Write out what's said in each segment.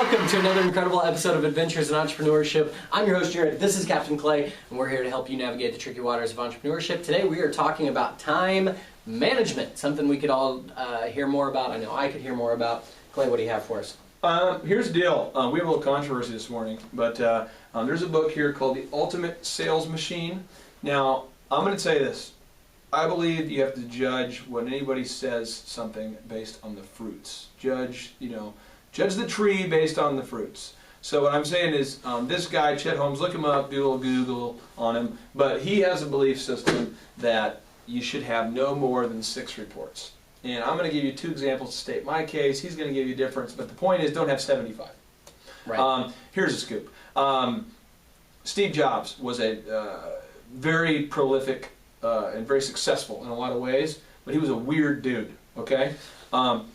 welcome to another incredible episode of Adventures in Entrepreneurship. I'm your host, Jared. This is Captain Clay, and we're here to help you navigate the tricky waters of entrepreneurship. Today we are talking about time management, something we could all hear more about. I know I could hear more about. Clay, what do you have for us? Here's the deal. We have a little controversy this morning, but there's a book here called The Ultimate Sales Machine. Now, I'm going to say this. I believe you have to judge when anybody says something based on the fruits. Judge the tree based on the fruits. So what I'm saying is, this guy, Chet Holmes, look him up, do a little Google on him, but he has a belief system that you should have no more than 6 reports. And I'm going to give you 2 examples to state my case. He's going to give you a difference, but the point is, don't have 75. Right. Here's a scoop. Steve Jobs was a very prolific and very successful in a lot of ways, but he was a weird dude, okay?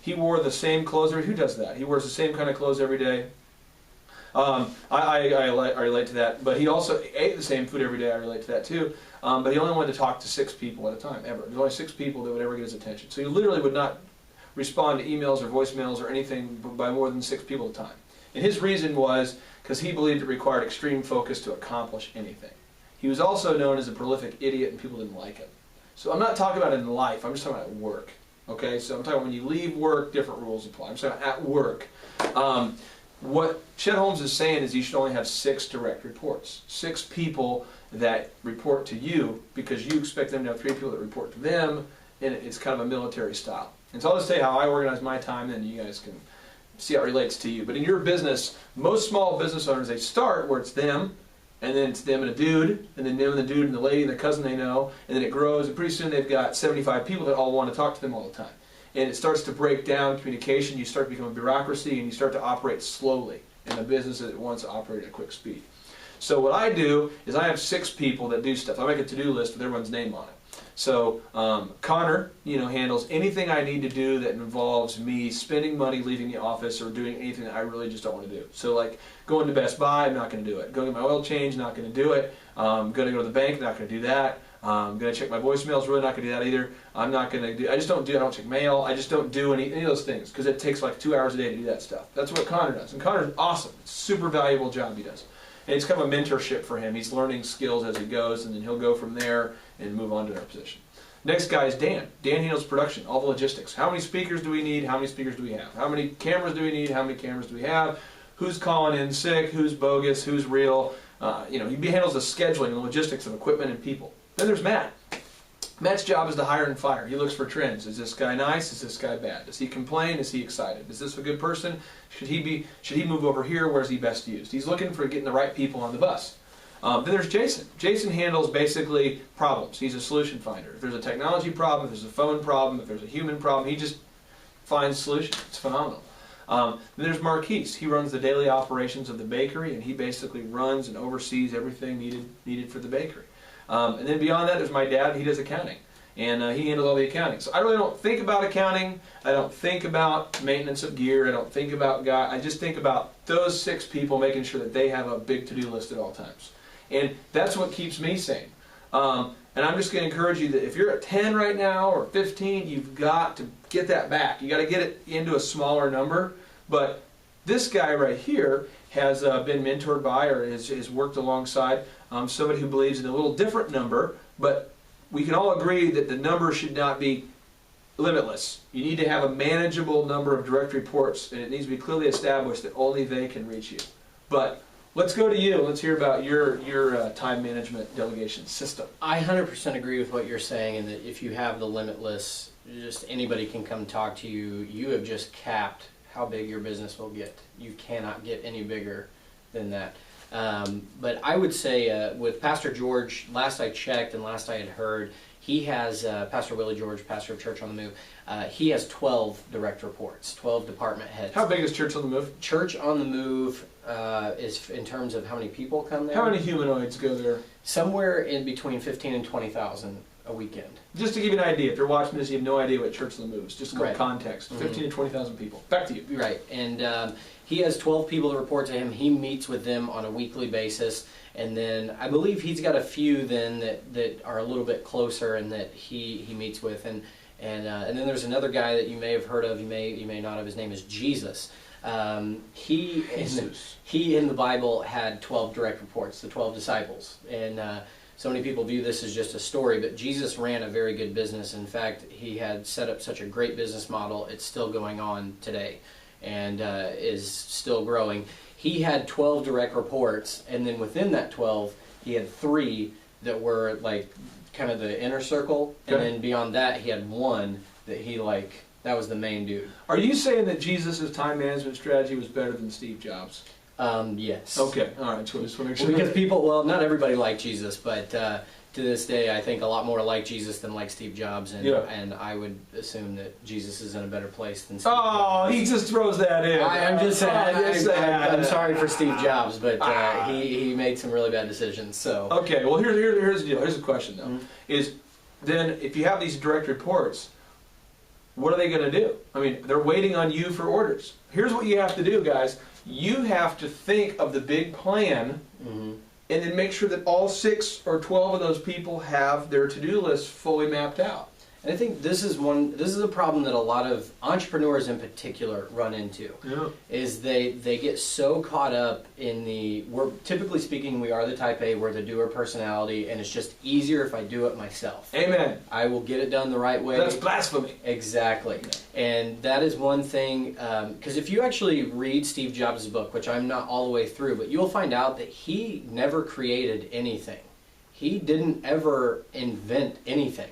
He wore the same clothes. Who does that? He wears the same kind of clothes every day. I relate to that, but he also ate the same food every day. I relate to that too. But he only wanted to talk to 6 people at a time, ever. There's only 6 people that would ever get his attention. So he literally would not respond to emails or voicemails or anything by more than 6 people at a time. And his reason was because he believed it required extreme focus to accomplish anything. He was also known as a prolific idiot, and people didn't like him. So I'm not talking about in life, I'm just talking about at work. Okay, so I'm talking about when you leave work, different rules apply. I'm talking about at work. What Chet Holmes is saying is you should only have 6 direct reports. 6 people that report to you because you expect them to have 3 people that report to them, and it's kind of a military style. And so I'll just tell you how I organize my time, and you guys can see how it relates to you. But in your business, most small business owners, they start where it's them, and then it's them and a dude, and then them and the dude and the lady and the cousin they know, and then it grows, and pretty soon they've got 75 people that all want to talk to them all the time. And it starts to break down communication, you start to become a bureaucracy, and you start to operate slowly in a business that wants to operate at a quick speed. So what I do is I have 6 people that do stuff. I make a to-do list with everyone's name on it. So Connor, handles anything I need to do that involves me spending money, leaving the office, or doing anything that I really just don't want to do. So like going to Best Buy, I'm not going to do it. Going to get my oil change, not going to do it. Going to go to the bank, not going to do that. I'm going to check my voicemails, really not going to do that either. I don't check mail. I just don't do any of those things because it takes like 2 hours a day to do that stuff. That's what Connor does. And Connor's awesome. It's a super valuable job he does. And it's kind of a mentorship for him. He's learning skills as he goes, and then he'll go from there and move on to another position. Next guy is Dan. Dan handles production, all the logistics. How many speakers do we need? How many speakers do we have? How many cameras do we need? How many cameras do we have? Who's calling in sick? Who's bogus? Who's real? He handles the scheduling and the logistics of equipment and people. Then there's Matt. Matt's job is to hire and fire. He looks for trends. Is this guy nice? Is this guy bad? Does he complain? Is he excited? Is this a good person? Should he move over here? Where's he best used? He's looking for getting the right people on the bus. Then there's Jason. Jason handles basically problems. He's a solution finder. If there's a technology problem, if there's a phone problem, if there's a human problem, he just finds solutions. It's phenomenal. Then there's Marquise. He runs the daily operations of the bakery, and he basically runs and oversees everything needed for the bakery. And then beyond that, there's my dad. He does accounting, and he handles all the accounting. So I really don't think about accounting. I don't think about maintenance of gear. I don't think about I just think about those 6 people, making sure that they have a big to-do list at all times. And that's what keeps me sane. And I'm just going to encourage you that if you're at 10 right now or 15, you've got to get that back. You got to get it into a smaller number. But this guy right here has been mentored by or has worked alongside somebody who believes in a little different number, but we can all agree that the number should not be limitless. You need to have a manageable number of direct reports, and it needs to be clearly established that only they can reach you. But let's go to you. Let's hear about your time management delegation system. I 100% agree with what you're saying, and that if you have the limitless, just anybody can come talk to you. You have just capped how big your business will get. You cannot get any bigger than that. But I would say with Pastor George, last I checked and last I had heard, he has, Pastor Willie George, pastor of Church on the Move, he has 12 direct reports, 12 department heads. How big is Church on the Move? Church on the Move is in terms of how many people come there. How many humanoids go there? Somewhere in between 15 and 20,000 a weekend. Just to give you an idea, if you're watching this, you have no idea what Church on the Move is. Just go context. 15 to 20,000 people. Back to you. Right, and he has 12 people that report to him. He meets with them on a weekly basis, and then I believe he's got a few then that are a little bit closer and that he meets with, and And then there's another guy that you may have heard of, you may not have. His name is Jesus. He in the Bible had 12 direct reports, the 12 disciples. And so many people view this as just a story, but Jesus ran a very good business. In fact, he had set up such a great business model. It's still going on today and is still growing. He had 12 direct reports, and then within that 12, he had 3 that were like kind of the inner circle, and then beyond that, he had 1 that he that was the main dude. Are you saying that Jesus' time management strategy was better than Steve Jobs? Yes. Okay, all right, so I just want to make sure. Because not everybody liked Jesus, but to this day, I think a lot more like Jesus than like Steve Jobs, and I would assume that Jesus is in a better place than Steve Jobs. He just throws that in. I'm just saying, I'm sorry for Steve Jobs, but he made some really bad decisions, so. Okay, well here's the deal, here's the question though, is then if you have these direct reports, what are they going to do? I mean, they're waiting on you for orders. Here's what you have to do, guys. You have to think of the big plan, and then make sure that all 6 or 12 of those people have their to-do list fully mapped out. And I think this is a problem that a lot of entrepreneurs in particular run into. Yeah. Is they get so caught up in typically speaking, we are the type A, we're the doer personality, and it's just easier if I do it myself. Amen. I will get it done the right way. That's blasphemy. Exactly. And that is one thing, because if you actually read Steve Jobs' book, which I'm not all the way through, but you'll find out that he never created anything. He didn't ever invent anything.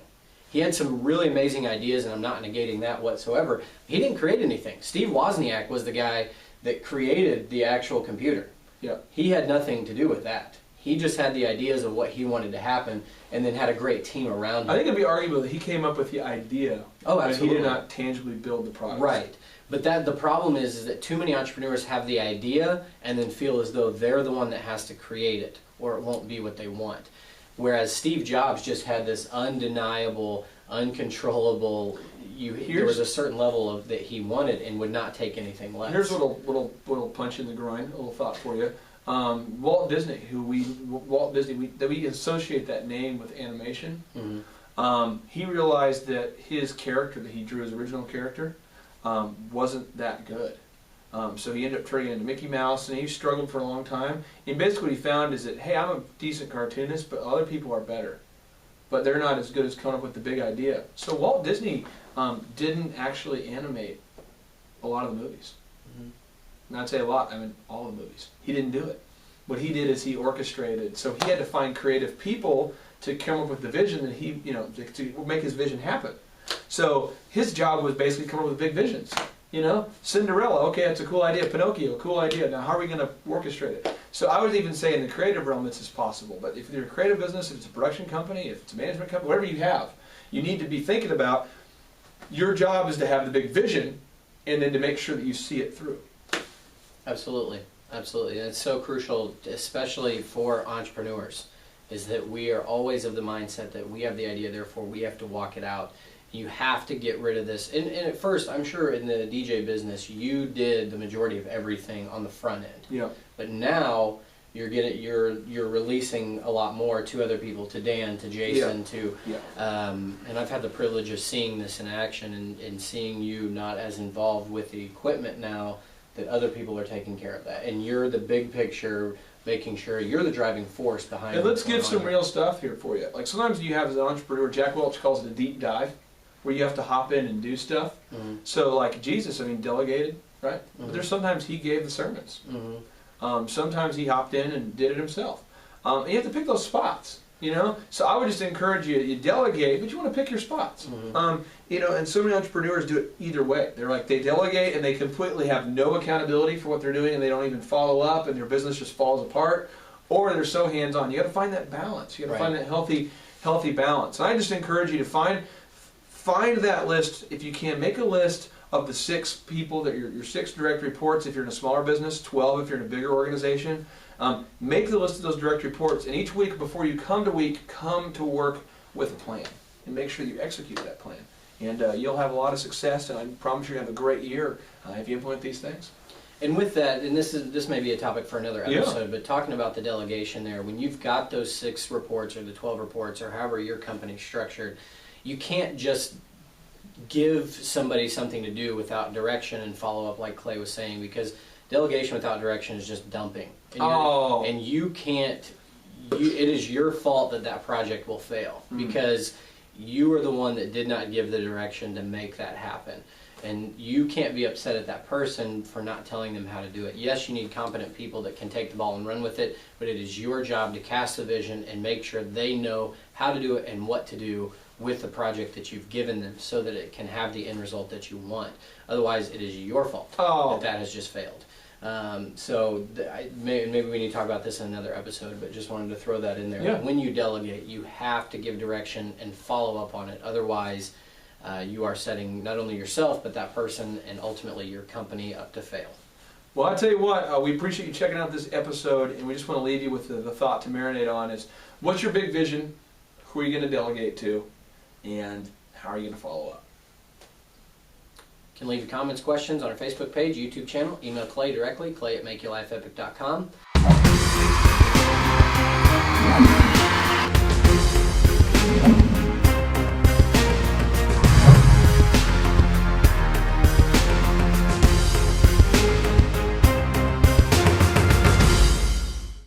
He had some really amazing ideas, and I'm not negating that whatsoever. He didn't create anything. Steve Wozniak was the guy that created the actual computer. Yeah. He had nothing to do with that. He just had the ideas of what he wanted to happen, and then had a great team around him. I think it'd be arguable that he came up with the idea, but absolutely. he did not tangibly build the product. Right. But the problem is that too many entrepreneurs have the idea and then feel as though they're the one that has to create it, or it won't be what they want. Whereas Steve Jobs just had this undeniable, uncontrollable, there was a certain level of that he wanted and would not take anything less. Here's a little punch in the groin, a little thought for you. Walt Disney, we associate that name with animation. He realized that his character that he drew, his original character, wasn't that good. So he ended up turning into Mickey Mouse, and he struggled for a long time. And basically what he found is that, hey, I'm a decent cartoonist, but other people are better. But they're not as good as coming up with the big idea. So Walt Disney didn't actually animate a lot of the movies. And I'd say a lot, I mean all the movies. He didn't do it. What he did is he orchestrated. So he had to find creative people to come up with the vision that he, to make his vision happen. So his job was basically come up with big visions. Cinderella, okay, that's a cool idea. Pinocchio, cool idea. Now how are we going to orchestrate it? So I would even say in the creative realm this is possible. But if you're a creative business, if it's a production company, if it's a management company, whatever you have, you need to be thinking about your job is to have the big vision and then to make sure that you see it through. Absolutely. Absolutely. And it's so crucial, especially for entrepreneurs, is that we are always of the mindset that we have the idea, therefore we have to walk it out. You have to get rid of this. And at first, I'm sure in the DJ business, you did the majority of everything on the front end. Yeah. But now you're releasing a lot more to other people, to Dan, to Jason, and I've had the privilege of seeing this in action and seeing you not as involved with the equipment now, that other people are taking care of that. And you're the big picture, making sure you're the driving force behind it. And let's give some real stuff here for you. Like sometimes you have as an entrepreneur, Jack Welch calls it a deep dive, where you have to hop in and do stuff. So like Jesus, delegated, right? But there's sometimes he gave the sermons. Sometimes he hopped in and did it himself. And you have to pick those spots, So I would just encourage you delegate, but you want to pick your spots. And so many entrepreneurs do it either way. They delegate and they completely have no accountability for what they're doing, and they don't even follow up, and their business just falls apart. Or they're so hands-on. You got to find that balance. You got to find that healthy balance. And I just encourage you to find that list if you can. Make a list of the 6 people that your 6 direct reports if you're in a smaller business, 12 if you're in a bigger organization. Make the list of those direct reports, and each week before you come to work with a plan, and make sure you execute that plan. And you'll have a lot of success, and I promise you're going to have a great year if you implement these things. And with that, and this may be a topic for another episode, but talking about the delegation there, when you've got those 6 reports or the 12 reports or however your company's structured, you can't just give somebody something to do without direction and follow up, like Clay was saying, because delegation without direction is just dumping. And and you can't, it is your fault that that project will fail, because you are the one that did not give the direction to make that happen. And you can't be upset at that person for not telling them how to do it. Yes, you need competent people that can take the ball and run with it, but it is your job to cast the vision and make sure they know how to do it and what to do with the project that you've given them, so that it can have the end result that you want. Otherwise, it is your fault that has just failed. Maybe we need to talk about this in another episode, but just wanted to throw that in there. Yeah. When you delegate, you have to give direction and follow up on it. Otherwise, you are setting not only yourself, but that person and ultimately your company up to fail. Well, I tell you what, we appreciate you checking out this episode, and we just want to leave you with the thought to marinate on is, what's your big vision? Who are you going to delegate to? And how are you going to follow up? You can leave your comments, questions on our Facebook page, YouTube channel, email Clay directly, clay@makeyourlifeepic.com.